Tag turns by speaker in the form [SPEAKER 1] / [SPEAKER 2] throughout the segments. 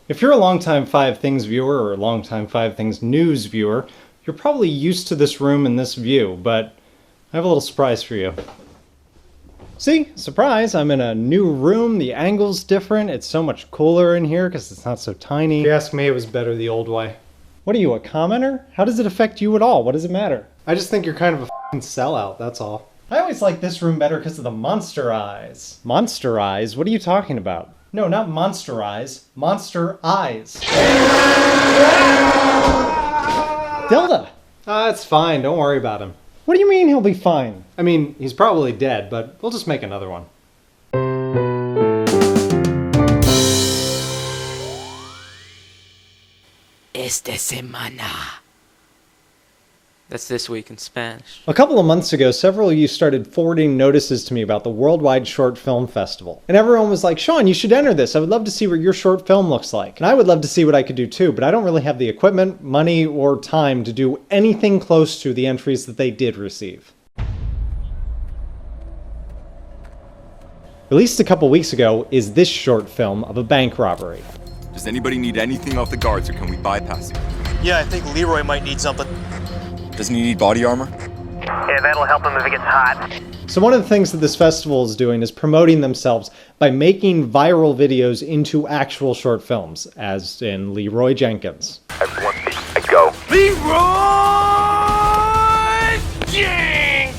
[SPEAKER 1] If you're a longtime Five Things viewer or a longtime Five Things news viewer, you're probably used to this room and this view, but I have a little surprise for you. See? Surprise! I'm in a new room, the angle's different, it's so much cooler in here because it's not so tiny. If you ask me, it was better the old way. What are you, a commenter? How does it affect you at all? What does it matter? I just think you're kind of a f***ing sellout, that's all. I always like this room better because of the Monsterize. Monsterize? What are you talking about? No, not Monsterize. Monster Eyes. Delta! It's fine, don't worry about him. What do you mean he'll be fine? I mean, he's probably dead, but we'll just make another one.
[SPEAKER 2] Esta semana. That's this week in Spanish.
[SPEAKER 1] A couple of months ago, several of you started forwarding notices to me about the Worldwide Short Film Festival. And everyone was like, Sean, you should enter this. I would love to see what your short film looks like. And I would love to see what I could do too, but I don't really have the equipment, money, or time to do anything close to the entries that they did receive. Released a couple weeks ago is this short film of a bank robbery.
[SPEAKER 3] Does anybody need anything off the guards, or can we bypass it?
[SPEAKER 4] Yeah, I think Leroy might need something.
[SPEAKER 3] Doesn't he need body armor?
[SPEAKER 5] Yeah, that'll help him if it gets hot.
[SPEAKER 1] So one of the things that this festival is doing is promoting themselves by making viral videos into actual short films, as in Leroy Jenkins.
[SPEAKER 5] Everyone, I go.
[SPEAKER 4] Leroy Jenkins!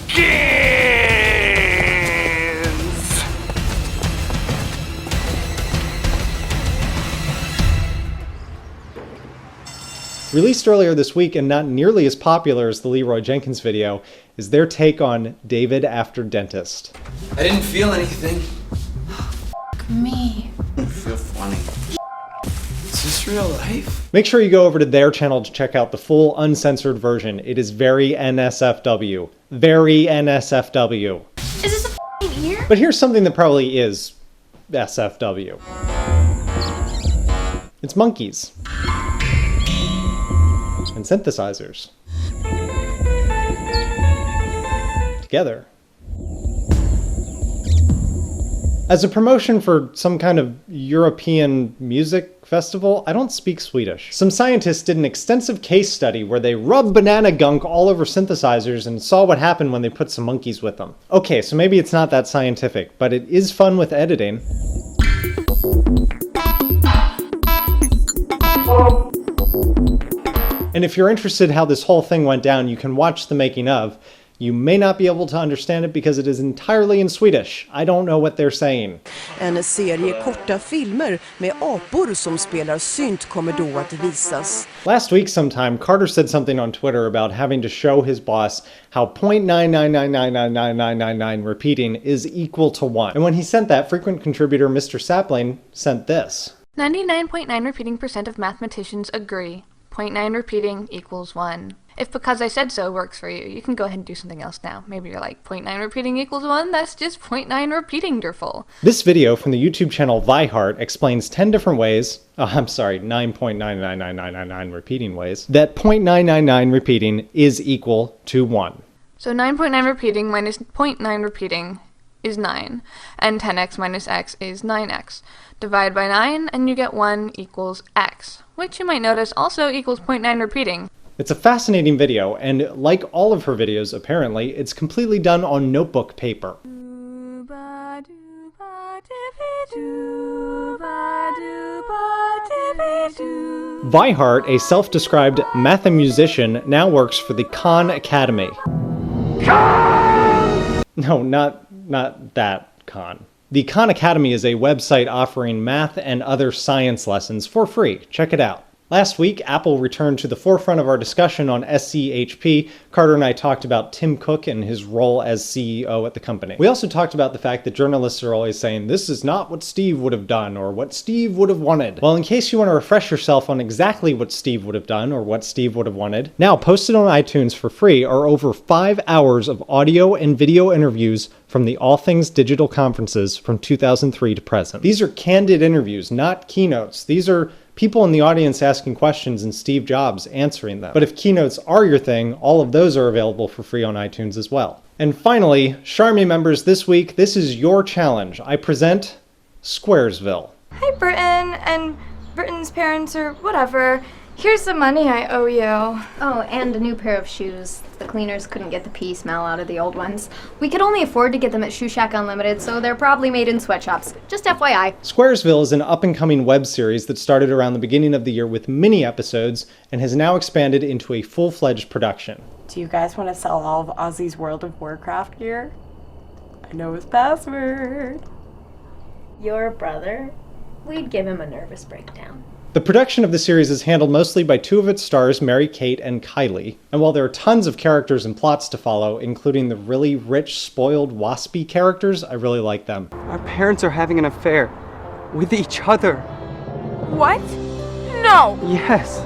[SPEAKER 1] Released earlier this week and not nearly as popular as the Leroy Jenkins video is their take on David After Dentist.
[SPEAKER 6] I didn't feel anything.
[SPEAKER 7] Fuck me.
[SPEAKER 6] I feel funny. Is this real life?
[SPEAKER 1] Make sure you go over to their channel to check out the full uncensored version. It is very NSFW. Very NSFW.
[SPEAKER 7] Is this a f***ing ear?
[SPEAKER 1] But here's something that probably is SFW. It's monkeys. And synthesizers. Together. As a promotion for some kind of European music festival, I don't speak Swedish. Some scientists did an extensive case study where they rubbed banana gunk all over synthesizers and saw what happened when they put some monkeys with them. Okay, so maybe it's not that scientific, but it is fun with editing. And if you're interested how this whole thing went down, you can watch the making of. You may not be able to understand it because it is entirely in Swedish. I don't know what they're saying.
[SPEAKER 8] En serie korta filmer med apor som spelar synt kommer då att visas.
[SPEAKER 1] Last week sometime, Carter said something on Twitter about having to show his boss how 0.999999999 repeating is equal to 1. And when he sent that, frequent contributor Mr. Sapling sent this.
[SPEAKER 9] 99.9 repeating % of mathematicians agree. 0.9 repeating equals 1. If because I said so works for you, you can go ahead and do something else now. Maybe you're like, 0.9 repeating equals 1? That's just 0.9 repeating derful.
[SPEAKER 1] This video from the YouTube channel Vihart explains 10 different ways, 9.9999999 repeating ways, that 0.999 repeating is equal to 1.
[SPEAKER 9] So 9.9 repeating minus 0.9 repeating is 9, and 10x minus x is 9x. Divide by 9 and you get 1 equals x, which you might notice also equals 0.9 repeating.
[SPEAKER 1] It's a fascinating video, and like all of her videos, apparently, it's completely done on notebook paper. Vihart, a self-described mathemusician, now works for the Khan Academy. No, not that Khan. The Khan Academy is a website offering math and other science lessons for free. Check it out. Last week, Apple returned to the forefront of our discussion on SCHP. Carter and I talked about Tim Cook and his role as CEO at the company. We also talked about the fact that journalists are always saying, this is not what Steve would have done, or what Steve would have wanted. Well, in case you want to refresh yourself on exactly what Steve would have done, or what Steve would have wanted, now posted on iTunes for free are over 5 hours of audio and video interviews from the All Things Digital conferences from 2003 to present. These are candid interviews, not keynotes. These are people in the audience asking questions and Steve Jobs answering them. But if keynotes are your thing, all of those are available for free on iTunes as well. And finally, Charmy members, this week, this is your challenge. I present Squaresville.
[SPEAKER 10] Hi, Burton and Britain's parents or whatever. Here's the money I owe you.
[SPEAKER 11] Oh, and a new pair of shoes. The cleaners couldn't get the pee smell out of the old ones. We could only afford to get them at Shoe Shack Unlimited, so they're probably made in sweatshops. Just FYI.
[SPEAKER 1] Squaresville is an up-and-coming web series that started around the beginning of the year with mini episodes and has now expanded into a full-fledged production.
[SPEAKER 12] Do you guys want to sell all of Ozzy's World of Warcraft gear? I know his password.
[SPEAKER 11] Your brother? We'd give him a nervous breakdown.
[SPEAKER 1] The production of the series is handled mostly by two of its stars, Mary Kate and Kylie. And while there are tons of characters and plots to follow, including the really rich, spoiled, waspy characters, I really like them.
[SPEAKER 13] Our parents are having an affair. With each other.
[SPEAKER 10] What? No!
[SPEAKER 13] Yes.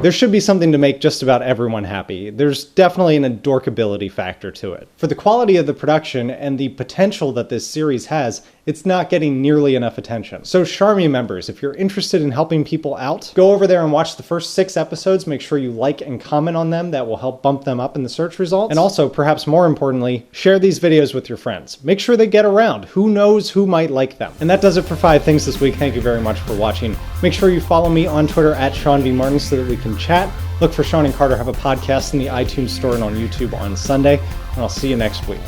[SPEAKER 1] There should be something to make just about everyone happy. There's definitely an adorkability factor to it. For the quality of the production and the potential that this series has, it's not getting nearly enough attention. So Charmy members, if you're interested in helping people out, go over there and watch the first 6 episodes. Make sure you like and comment on them. That will help bump them up in the search results. And also, perhaps more importantly, share these videos with your friends. Make sure they get around. Who knows who might like them? And that does it for 5 things this week. Thank you very much for watching. Make sure you follow me on Twitter at shawnvmartin so that we can chat. Look for Sean and Carter Have a Podcast in the iTunes Store and on YouTube on Sunday. And I'll see you next week.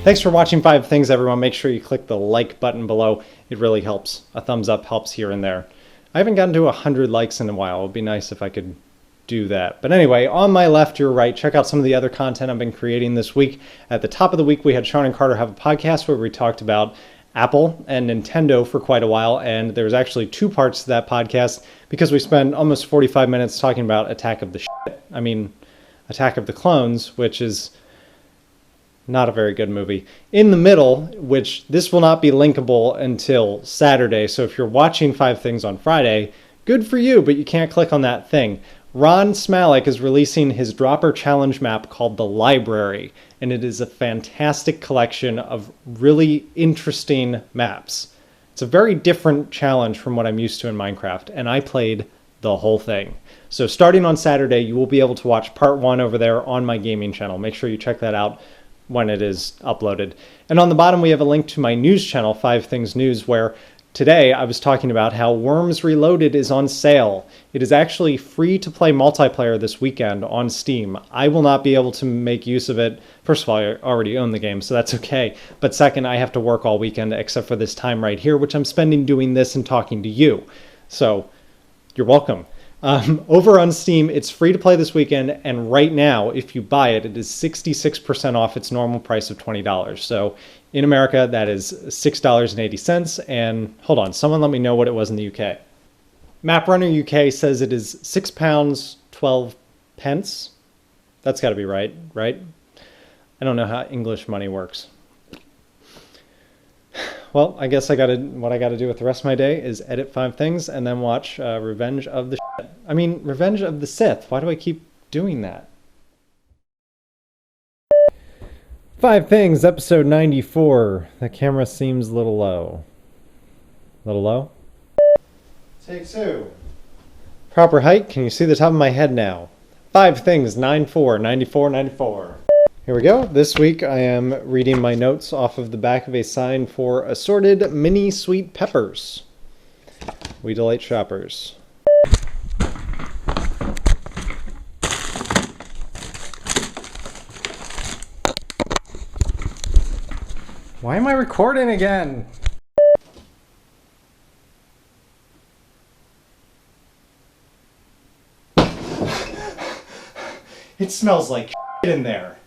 [SPEAKER 1] Thanks for watching 5 Things, everyone. Make sure you click the like button below. It really helps. A thumbs up helps here and there. I haven't gotten to 100 likes in a while. It would be nice if I could do that. But anyway, on my left, your right, check out some of the other content I've been creating this week. At the top of the week, we had Sean and Carter Have a Podcast where we talked about Apple and Nintendo for quite a while, and there's actually 2 parts to that podcast because we spent almost 45 minutes talking about Attack of the Clones, which is not a very good movie. In the middle, which this will not be linkable until Saturday, so if you're watching 5 Things on Friday, good for you, but you can't click on that thing. Ron Smalik is releasing his Dropper Challenge map called The Library, and it is a fantastic collection of really interesting maps. It's a very different challenge from what I'm used to in Minecraft, and I played the whole thing. So starting on Saturday, you will be able to watch part 1 over there on my gaming channel. Make sure you check that out when it is uploaded. And on the bottom, we have a link to my news channel, 5 Things News, where today I was talking about how Worms Reloaded is on sale. It is actually free to play multiplayer this weekend on Steam. I will not be able to make use of it. First of all, I already own the game, so that's okay. But second, I have to work all weekend except for this time right here, which I'm spending doing this and talking to you. So you're welcome. Over on Steam, it's free to play this weekend, and right now, if you buy it, it is 66% off its normal price of $20. So in America, that is $6.80, and hold on, someone let me know what it was in the UK. MapRunner UK says it is £6, 12 pence. That's got to be right? I don't know how English money works. Well, I guess what I gotta do with the rest of my day is edit 5 Things and then watch Revenge of the Sith. Why do I keep doing that? 5 Things, episode 94. The camera seems a little low. Little low? Take 2. Proper height. Can you see the top of my head now? 5 Things, 94, 94, 94. Here we go. This week I am reading my notes off of the back of a sign for assorted mini sweet peppers. We delight shoppers. Why am I recording again? It smells like shit in there.